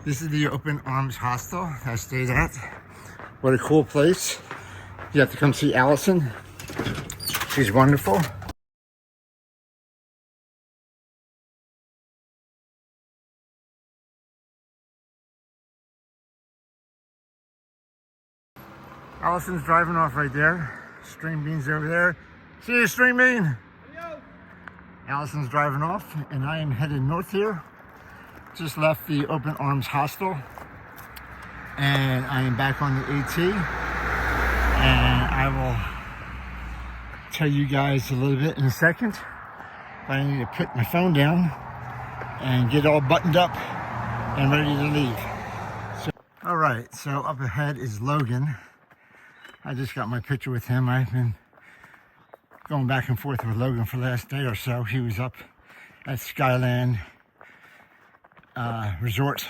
This is the Open Arms Hostel I stayed at. What a cool place. You have to come see Alison. She's wonderful. Alison's driving off right there. String bean's over there. See you, string bean. Hello. Alison's driving off, and I am headed north here. Just left the Open Arms Hostel, and I am back on the AT, and I will tell you guys a little bit in a second. But I need to put my phone down and get all buttoned up and ready to leave. All right, so up ahead is Logan. I just got my picture with him. I've been going back and forth with Logan for the last day or so. He was up at Skyland Resort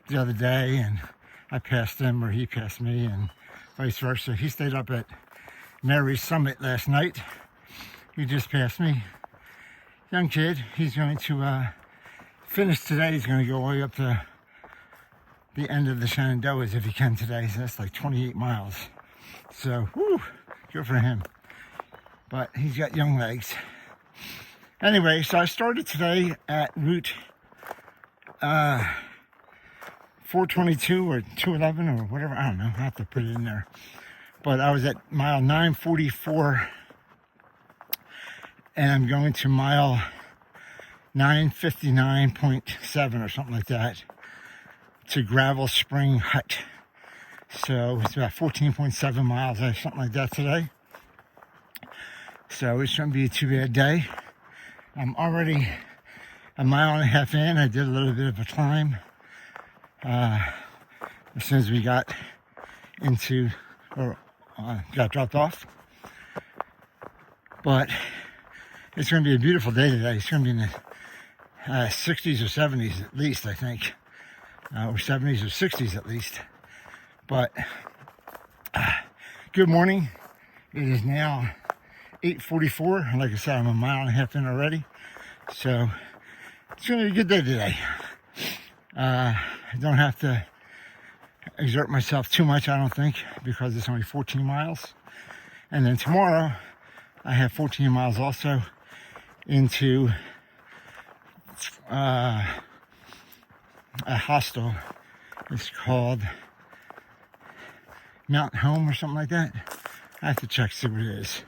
the other day, and I passed him or he passed me, and vice versa. He stayed up at Mary's Summit last night. He just passed me. Young kid. He's going to finish today. He's going to go all the way up to the end of the Shenandoahs if he can today. So that's like 28 miles. So, whew, good for him. But he's got young legs. Anyway, so I started today at route 422 or 211 or whatever. I don't know. I have to put it in there. But I was at mile 944. And I'm going to mile 959.7 or something like that to Gravel Spring Hut. So it's about 14.7 miles or something like that today. So it shouldn't be a too bad day. I'm already a mile and a half in. I did a little bit of a climb as soon as we got into, or got dropped off. But it's going to be a beautiful day today. It's going to be in the 60s or 70s at least, I think. Or 70s or 60s at least. But good morning. It is now 8:44. Like I said, I'm a mile and a half in already. So it's going to be a good day today. I don't have to exert myself too much, I don't think, because it's only 14 miles. And then tomorrow, I have 14 miles also into a hostel. It's called Mount Home or something like that. I have to check, see what it is.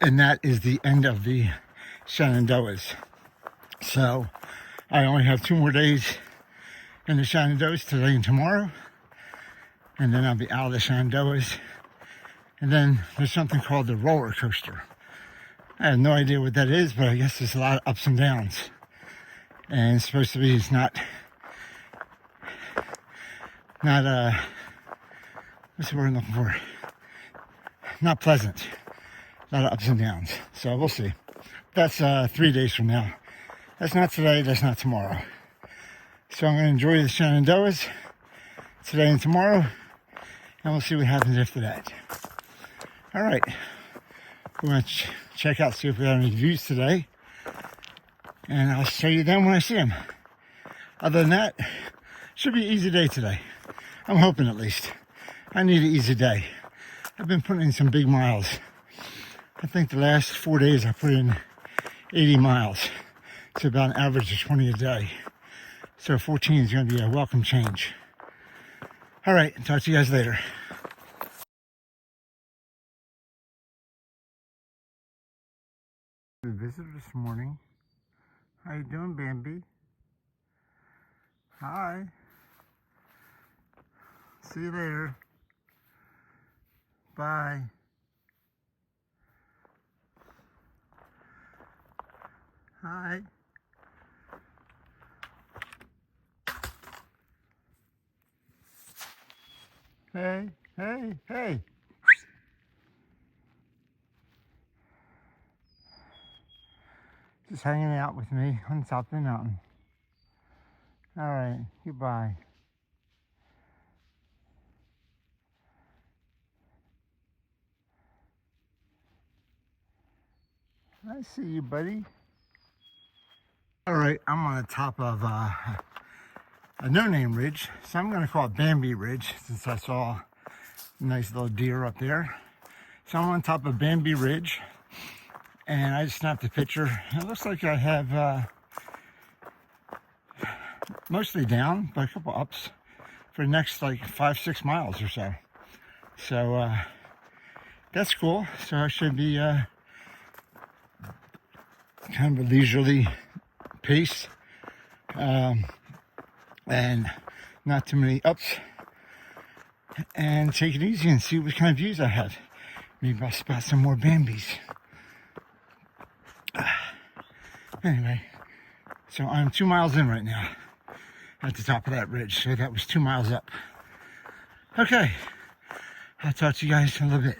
And that is the end of the Shenandoahs. So I only have 2 more days in the Shenandoahs, today and tomorrow. And then I'll be out of the Shenandoahs. And then there's something called the roller coaster. I have no idea what that is, but I guess there's a lot of ups and downs. And it's supposed to be, it's not what's the word I'm looking for? Not pleasant. A lot of ups and downs. So we'll see. That's 3 days from now. That's not today, that's not tomorrow. So I'm going to enjoy the Shenandoahs today and tomorrow, and we'll see what happens after that. All right. We're going to check out, see if we have any views today, and I'll show you them when I see them. Other than that, should be an easy day today. I'm hoping, at least. I need an easy day. I've been putting in some big miles. I think the last 4 days I put in 80 miles. It's about an average of 20 a day. So 14 is going to be a welcome change. All right, talk to you guys later. The visitor this morning. How you doing, Bambi? Hi. See you later. Bye. Hi. Hey, hey, hey. Just hanging out with me on top of the mountain. All right, goodbye. I see you, buddy. All right, I'm on the top of a no-name ridge. So I'm going to call it Bambi Ridge since I saw a nice little deer up there. So I'm on top of Bambi Ridge, and I just snapped a picture. It looks like I have mostly down, but a couple ups for the next like 5-6 miles or so. So that's cool. So I should be kind of a leisurely pace, and not too many ups, and take it easy and see what kind of views I have. Maybe I'll spot some more Bambis. Anyway, so I'm 2 miles in right now at the top of that ridge. So that was 2 miles up. Okay, I'll talk to you guys in a little bit.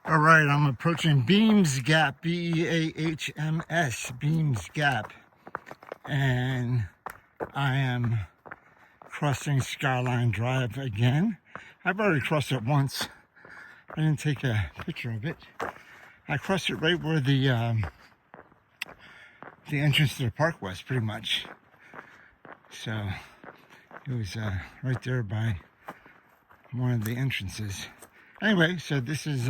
All right, I'm approaching Beams Gap, B-E-A-H-M-S, Beams Gap. And I am crossing Skyline Drive again. I've already crossed it once. I didn't take a picture of it. I crossed it right where the entrance to the park was, pretty much. So it was right there by one of the entrances. Anyway, so this is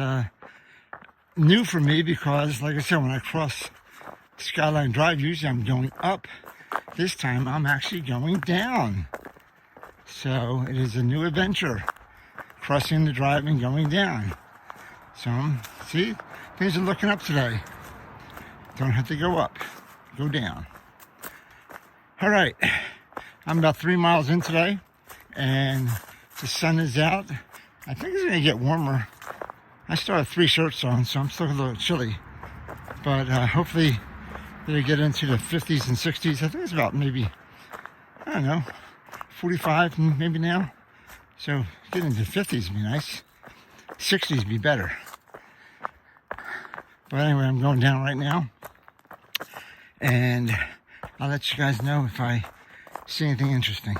new for me because, like I said, when I cross Skyline Drive, usually I'm going up. This time I'm actually going down. So it is a new adventure, crossing the drive and going down. So, see, things are looking up today. Don't have to go up, go down. All right, I'm about 3 miles in today, and the sun is out. I think it's gonna get warmer. I still have 3 shirts on, so I'm still a little chilly. But hopefully they get into the 50s and 60s. I think it's about maybe, I don't know, 45 maybe now. So getting into the 50s would be nice. 60s would be better. But anyway, I'm going down right now. And I'll let you guys know if I see anything interesting.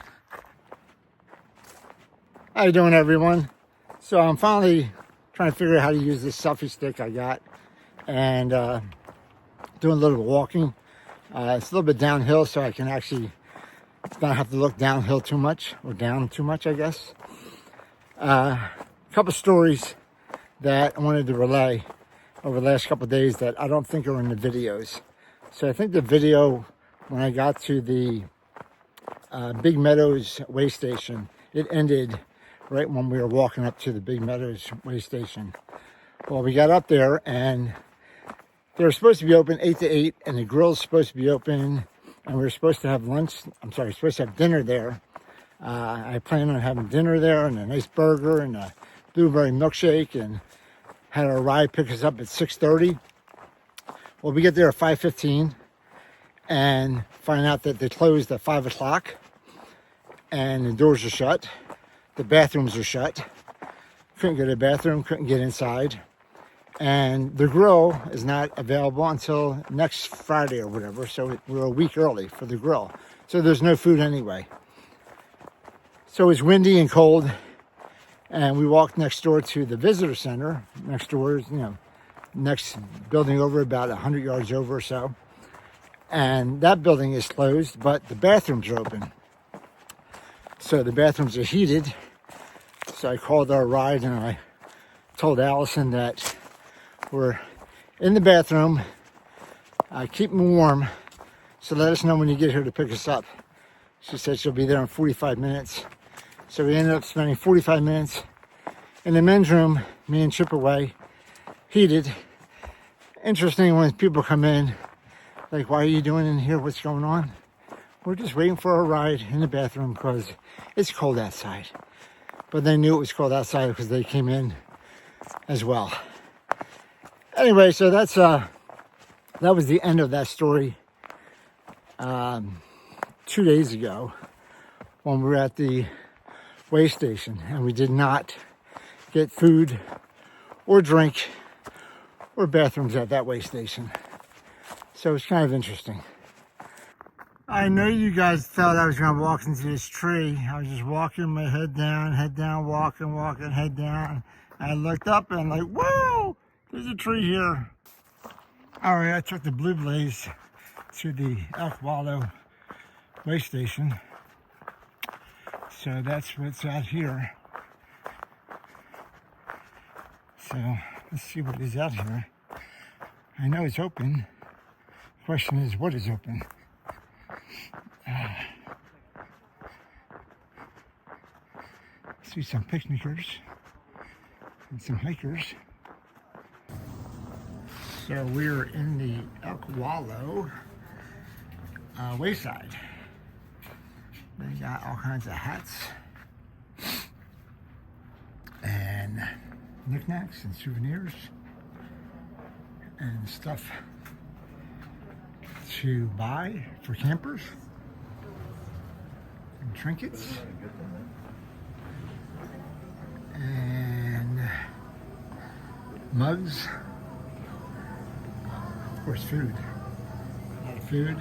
How you doing, everyone? So I'm finally trying to figure out how to use this selfie stick I got, and doing a little walking. It's a little bit downhill, so I can actually not have to look downhill too much, or down too much, I guess. A couple stories that I wanted to relay over the last couple of days that I don't think are in the videos. So I think the video, when I got to the Big Meadows way station, it ended right when we were walking up to the Big Meadows way station. Well, we got up there and they were supposed to be open 8 to 8, and the grill's supposed to be open, and we were supposed to have supposed to have dinner there. I planned on having dinner there and a nice burger and a blueberry milkshake, and had our ride pick us up at 6:30. Well, we get there at 5:15 and find out that they closed at 5 o'clock and the doors are shut. The bathrooms are shut. Couldn't get a bathroom, couldn't get inside. And the grill is not available until next Friday or whatever. So we're a week early for the grill. So there's no food anyway. So it's windy and cold. And we walked next door to the visitor center. Next door is, next building over, about 100 yards over or so. And that building is closed, but the bathrooms are open. So the bathrooms are heated. So I called our ride and I told Alison that we're in the bathroom. Keep them warm. So let us know when you get here to pick us up. She said she'll be there in 45 minutes. So we ended up spending 45 minutes in the men's room, me and Chipaway, heated. Interesting when people come in, like, why are you doing in here? What's going on? We're just waiting for our ride in the bathroom because it's cold outside. But they knew it was cold outside because they came in as well. Anyway, so that's that was the end of that story. 2 days ago when we were at the way station, and we did not get food or drink or bathrooms at that way station. So it's kind of interesting. I know you guys thought I was going to walk into this tree. I was just walking my head down, walking, head down. I looked up and like, whoa, there's a tree here. All right, I took the Blue Blaze to the Elkwallow way station. So that's what's out here. So let's see what is out here. I know it's open. The question is, what is open? See some picnickers and some hikers. So we're in the Elkwallow wayside. They got all kinds of hats and knickknacks and souvenirs and stuff to buy for campers and trinkets and mugs, of course food, a lot of food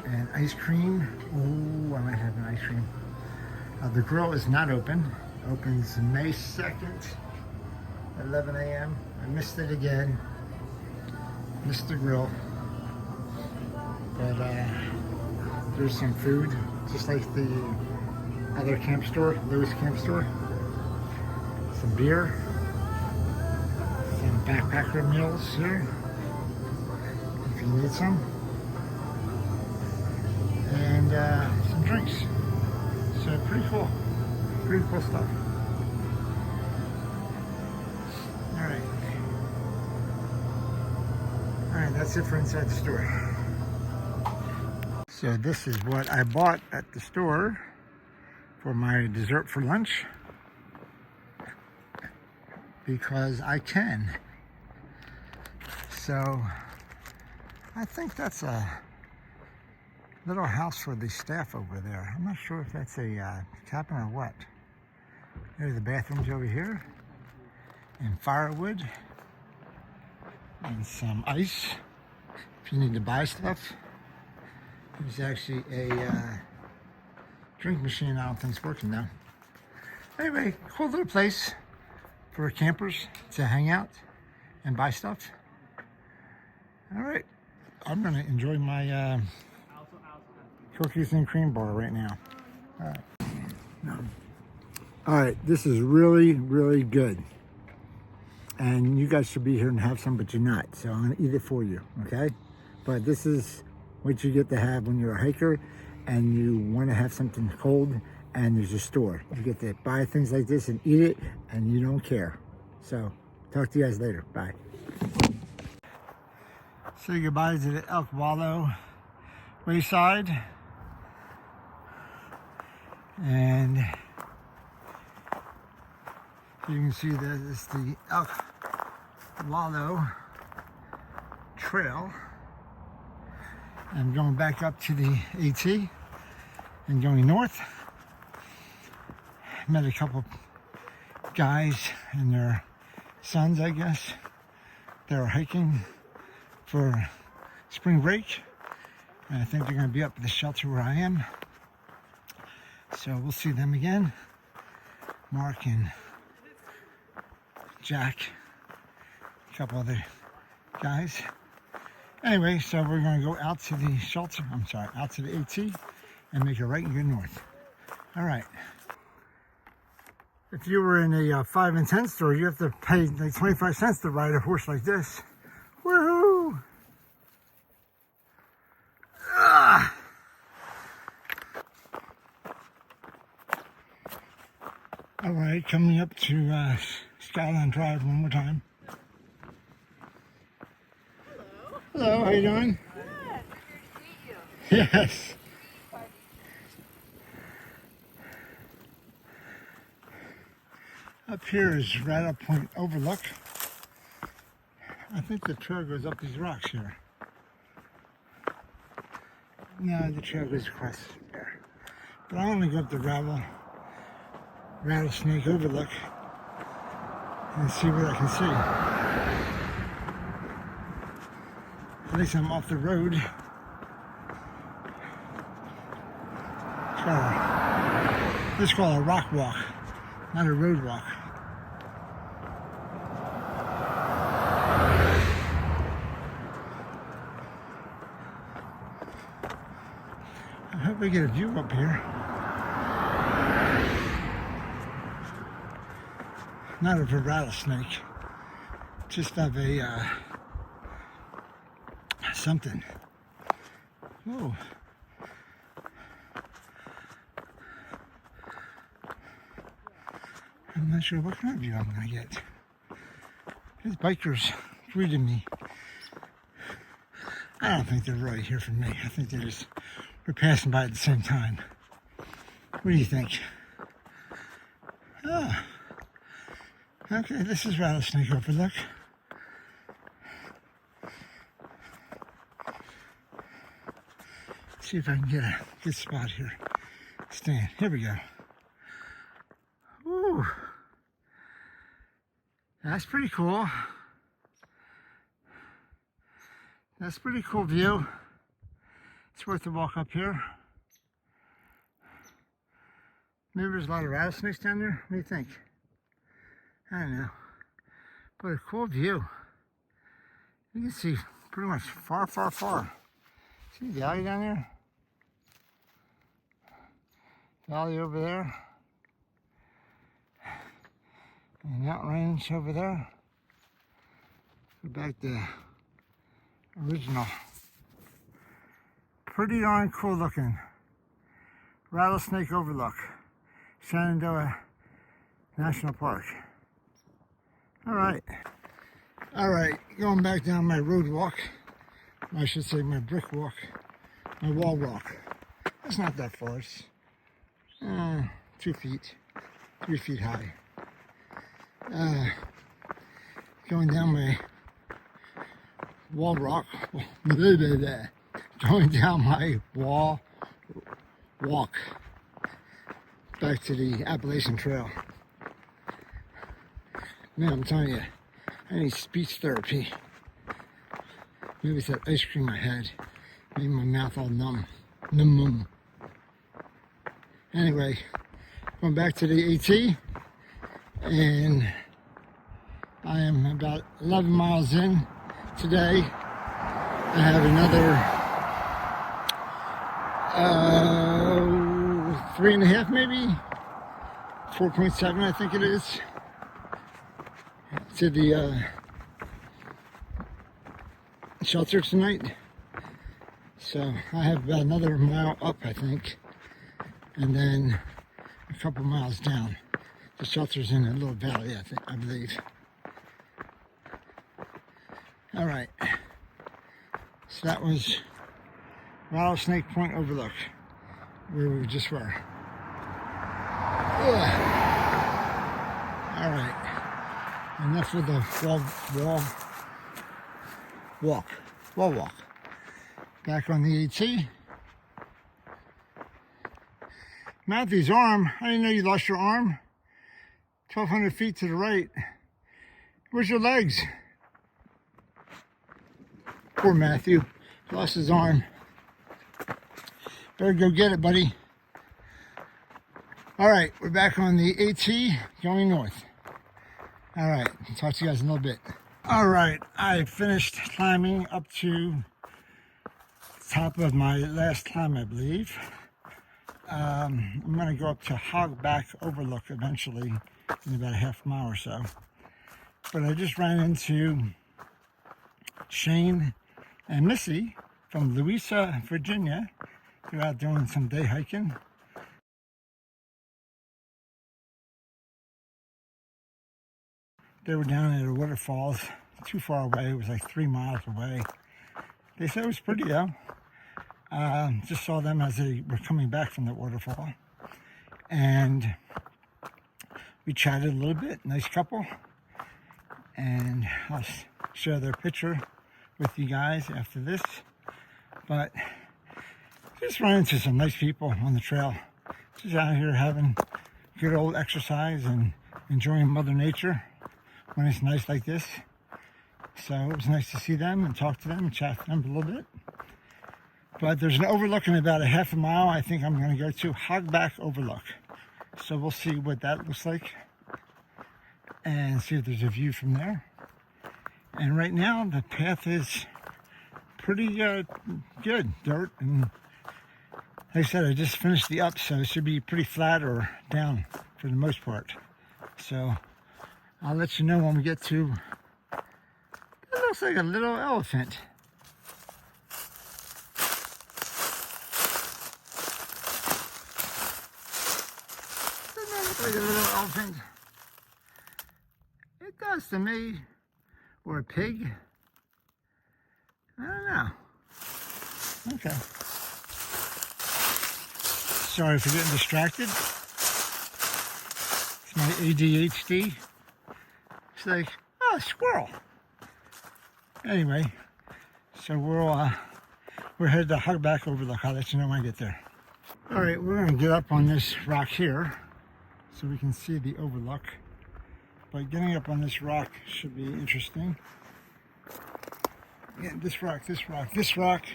and ice cream. Oh, I might have an ice cream. The grill is not open. Opens May 2nd, 11 a.m. I missed it again. Missed the grill. But there's some food, just like the other camp store, Lewis Camp Store. Some beer. Some backpacker meals here, if you need some. And some drinks. So pretty cool stuff. Alright, that's it for inside the store. So this is what I bought at the store for my dessert for lunch, because I can. So I think that's a little house for the staff over there. I'm not sure if that's a cabin or what. There's the bathrooms over here, and firewood, and some ice if you need to buy stuff. There's actually a drink machine. I don't think it's working now. Anyway, cool little place for campers to hang out and buy stuff. All right, I'm gonna enjoy my cookies and cream bar right now. All right. All right, this is really, really good. And you guys should be here and have some, but you're not. So I'm gonna eat it for you, okay? But this is what you get to have when you're a hiker and you wanna have something cold and there's a store. You get to buy things like this and eat it and you don't care. So talk to you guys later, bye. Say goodbye to the Elkwallow wayside. And you can see that it's the Elkwallow trail. I'm going back up to the AT and going north. Met a couple guys and their sons, I guess. They were hiking for spring break. And I think they're going to be up at the shelter where I am. So we'll see them again. Mark and Jack, a couple other guys. Anyway, so we're going to go out to the shelter, out to the AT and make a right and go north. All right. If you were in a 5 and 10 store, you have to pay like 25 cents to ride a horse like this. Woohoo! Ah! All right, coming up to Skyline Drive one more time. Hello, how you doing? Good. Great to meet you. Yes. Up here is Rattle Point Overlook. I think the trail goes up these rocks here. No, the trail goes across there. But I want to go up the Rattlesnake Overlook and see what I can see. At least I'm off the road. It's called a rock walk, not a road walk. I hope we get a view up here. Not of a rattlesnake, just of a something. Oh. I'm not sure what kind of view I'm going to get. These bikers greeted me. I don't think they're really here for me. I think they just were passing by at the same time. What do you think? Ah. Okay, this is Rattlesnake Overlook. See if I can get a good spot here. Stand. Here we go. Woo. That's pretty cool. That's a pretty cool view. It's worth a walk up here. Maybe there's a lot of rattlesnakes down there. What do you think? I don't know. But a cool view. You can see pretty much far, far, far. See the valley down there? Valley over there. And mountain range over there. Go back to original. Pretty darn cool looking. Rattlesnake Overlook. Shenandoah National Park. Alright, going back down my road walk, I should say my brick walk, my wall walk. It's not that far, it's 2 feet, 3 feet high. Going down my wall rock, going down my wall walk back to the Appalachian Trail. Man, I'm telling you, I need speech therapy. Maybe it's that ice cream I had. Made my mouth all numb. Numb. Anyway, going back to the AT, and I am about 11 miles in today. I have another 3.5 maybe, 4.7 I think it is, to the shelter tonight. So I have about another mile up I think, and then a couple miles down. The shelter's in a little valley I believe. Alright, so that was Rattlesnake Point Overlook, where we just were. Alright, enough of the wall walk. Back on the AT. Matthew's arm, I didn't know you lost your arm. 1,200 feet to the right. Where's your legs? Poor Matthew, lost his arm. Better go get it, buddy. Alright, we're back on the AT, going north. Alright, I'll talk to you guys in a little bit. Alright, I finished climbing up to the top of my last climb, I believe. I'm going to go up to Hogback Overlook eventually, in about a half mile or so. But I just ran into Shane and Missy from Louisa, Virginia. They're out doing some day hiking. They were down at a waterfalls, too far away. It was like 3 miles away. They said it was pretty though. Just saw them as they were coming back from the waterfall. And we chatted a little bit, nice couple. And I'll share their picture with you guys after this. But just run into some nice people on the trail. Just out here having good old exercise and enjoying Mother Nature when it's nice like this. So it was nice to see them and talk to them and chat to them a little bit. But there's an overlook in about a half a mile. I think I'm going to go to Hogback Overlook. So we'll see what that looks like and see if there's a view from there. And right now the path is pretty good, dirt and Like I said, I just finished the up, so it should be pretty flat or down for the most part. So I'll let you know when we get to, it looks like a little elephant. Doesn't that look like a little elephant? It does to me. Or a pig. I don't know. Okay. Sorry for getting distracted. It's my ADHD. It's like, oh, a squirrel. Anyway, so we're headed to Hogback Overlook. I'll let you know when I get there. All right, we're gonna get up on this rock here so we can see the overlook. But getting up on this rock should be interesting. Yeah, this rock, this rock, this rock.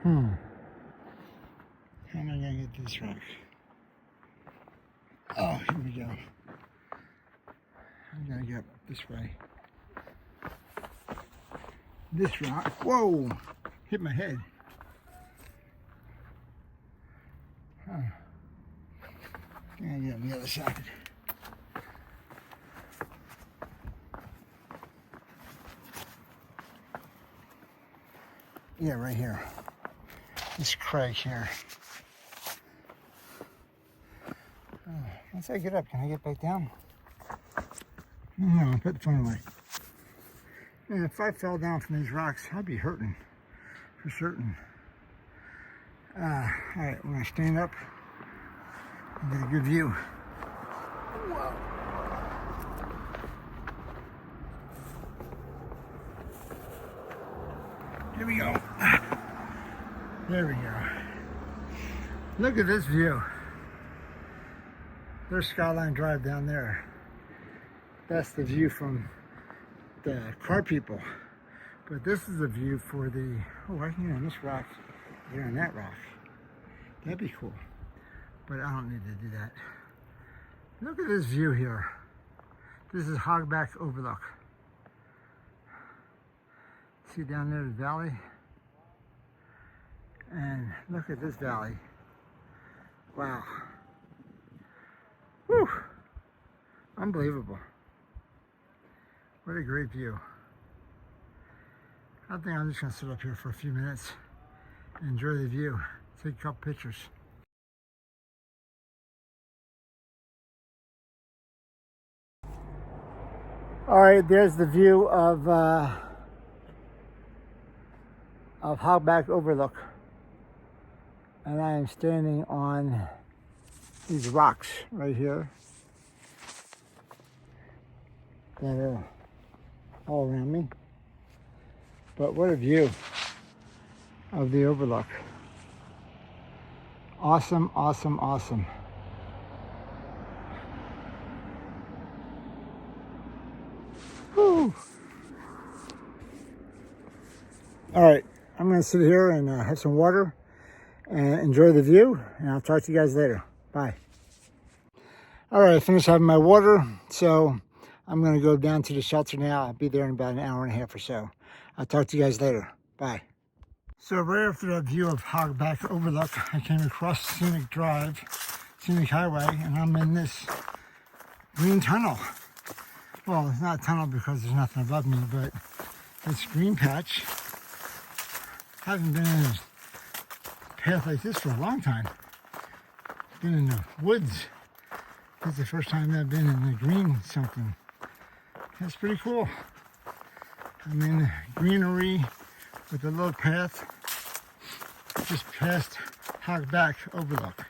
How am I gonna get this rock? Oh, here we go. I'm gonna get up this way. This rock, whoa, hit my head. Gonna get on the other side. Yeah, right here. This crag here. Oh, once I get up, can I get back down? No, I'll put the phone away. Man, if I fell down from these rocks, I'd be hurting, for certain. All right, we're gonna stand up and get a good view. Whoa. Here we go. There we go. Look at this view. There's Skyline Drive down there. That's the view from the car people. But this is a view for the, oh, I can get on this rock, get on that rock. That'd be cool. But I don't need to do that. Look at this view here. This is Hogback Overlook. See down there the valley? And look at this valley. Wow. Whew. Unbelievable. What a great view. I think I'm just gonna sit up here for a few minutes and enjoy the view. Take a couple pictures. All right, there's the view of Hogback Overlook. And I am standing on these rocks right here that are all around me. But what a view of the overlook. Awesome, awesome, awesome. Woo. All right, I'm gonna sit here and have some water and enjoy the view, and I'll talk to you guys later. Bye. All right, I finished having my water, so I'm gonna go down to the shelter now. I'll be there in about an hour and a half or so. I'll talk to you guys later. Bye. So right after that view of Hogback Overlook, I came across Scenic Drive, Scenic Highway, and I'm in this green tunnel. Well, it's not a tunnel because there's nothing above me, but it's green patch. Haven't been in a path like this for a long time. Been in the woods. This is the first time I've been in the green something. That's pretty cool. I'm in the greenery with a little path just past Hogback Overlook.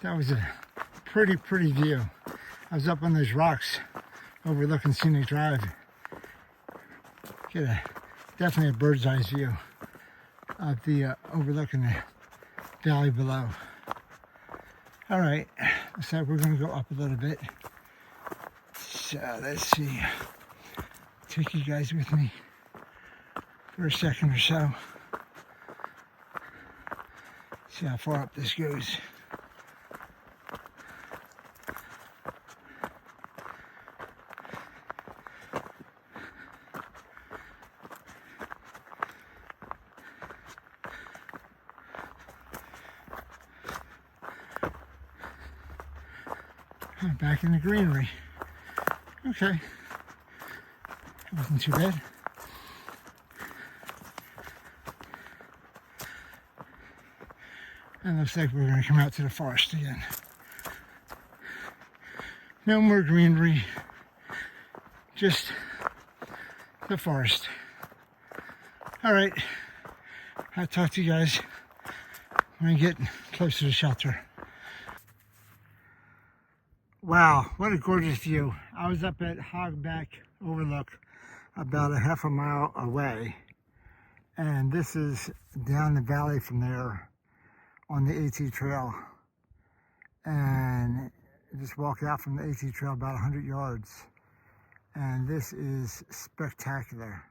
That was a pretty view. I was up on those rocks overlooking Scenic Drive. Get definitely a bird's eye view of the overlooking the valley below. All right, looks like we're gonna go up a little bit. So let's see, take you guys with me for a second or so. See how far up this goes. Back in the greenery. Okay. It wasn't too bad. And looks like we're going to come out to the forest again. No more greenery. Just the forest. All right. I'll talk to you guys when I get close to the shelter. Wow, what a gorgeous view. I was up at Hogback Overlook, about a half a mile away. And this is down the valley from there on the AT trail. And just walk out from the AT trail about 100 yards. And this is spectacular.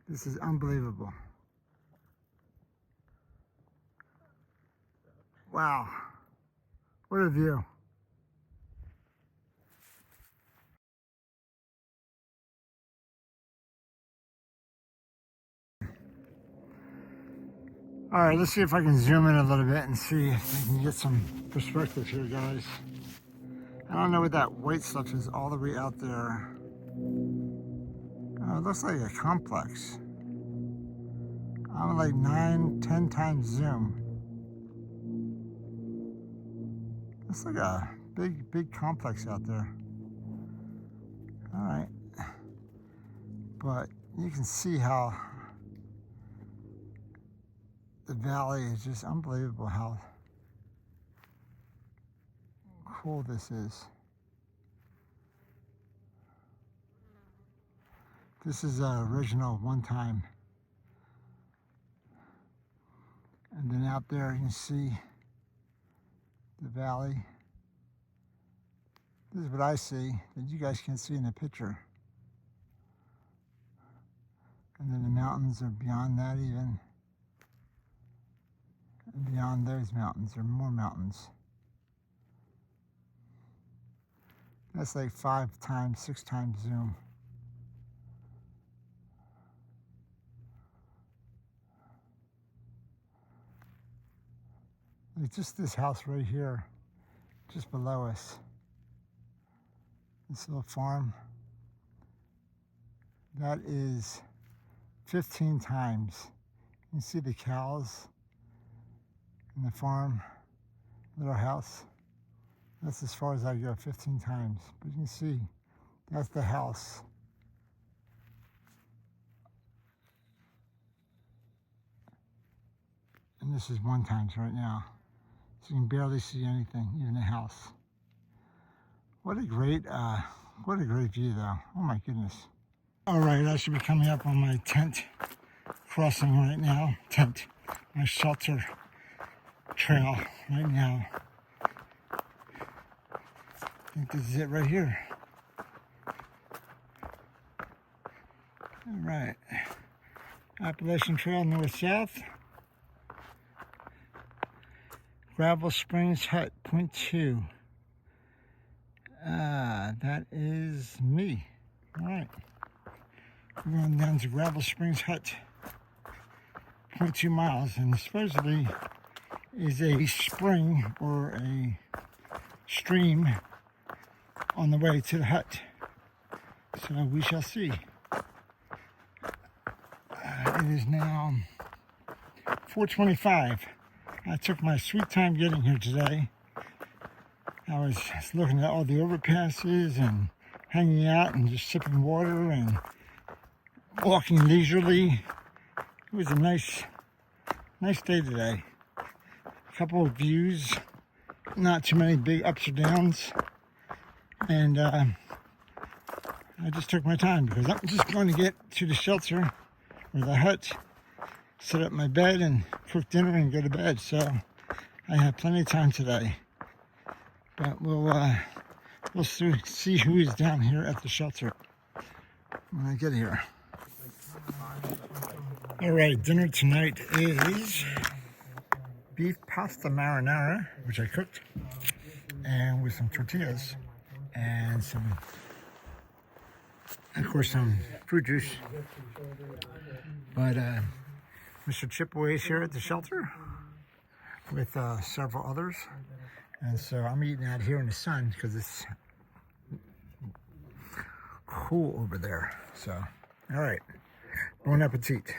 This is unbelievable. Wow, what a view. All right, let's see if I can zoom in a little bit and see if I can get some perspective here, guys. I don't know what that white stuff is all the way out there. Oh, it looks like a complex. I'm like 9-10 times zoom. It's like a big complex out there. All right, but you can see how the valley is just unbelievable. How cool this is. This is original one time. And then out there you can see the valley. This is what I see that you guys can't see in the picture. And then the mountains are beyond that even. And beyond those mountains are more mountains. That's like 5 times, 6 times zoom. Like just this house right here, just below us. This little farm. That is 15 times. You can see the cows in the farm, little house. That's as far as I go, 15 times. But you can see, that's the house. And this is 1 times right now. So you can barely see anything, even the house. What a great view though. Oh my goodness. All right, I should be coming up on my tent crossing right now. My shelter trail right now. I think this is it right here. All right, Appalachian Trail north-south. Gravel Springs Hut, point 2. That is me. All right. We're going down to Gravel Springs Hut, 0.2 miles, and supposedly is a spring or a stream on the way to the hut. So we shall see. It is now 4:25. I took my sweet time getting here today. I was just looking at all the overpasses and hanging out and just sipping water and walking leisurely. It was a nice day today. A couple of views, not too many big ups or downs. And I just took my time because I'm just going to get to the shelter or the hut, set up my bed and cook dinner and go to bed. So I have plenty of time today. But we'll see who is down here at the shelter when I get here. All right, dinner tonight is beef pasta marinara, which I cooked, and with some tortillas and some, of course, some fruit juice. But Mr. Chipaway is here at the shelter with several others. And so I'm eating out here in the sun because it's cool over there. So, all right. Bon appetit.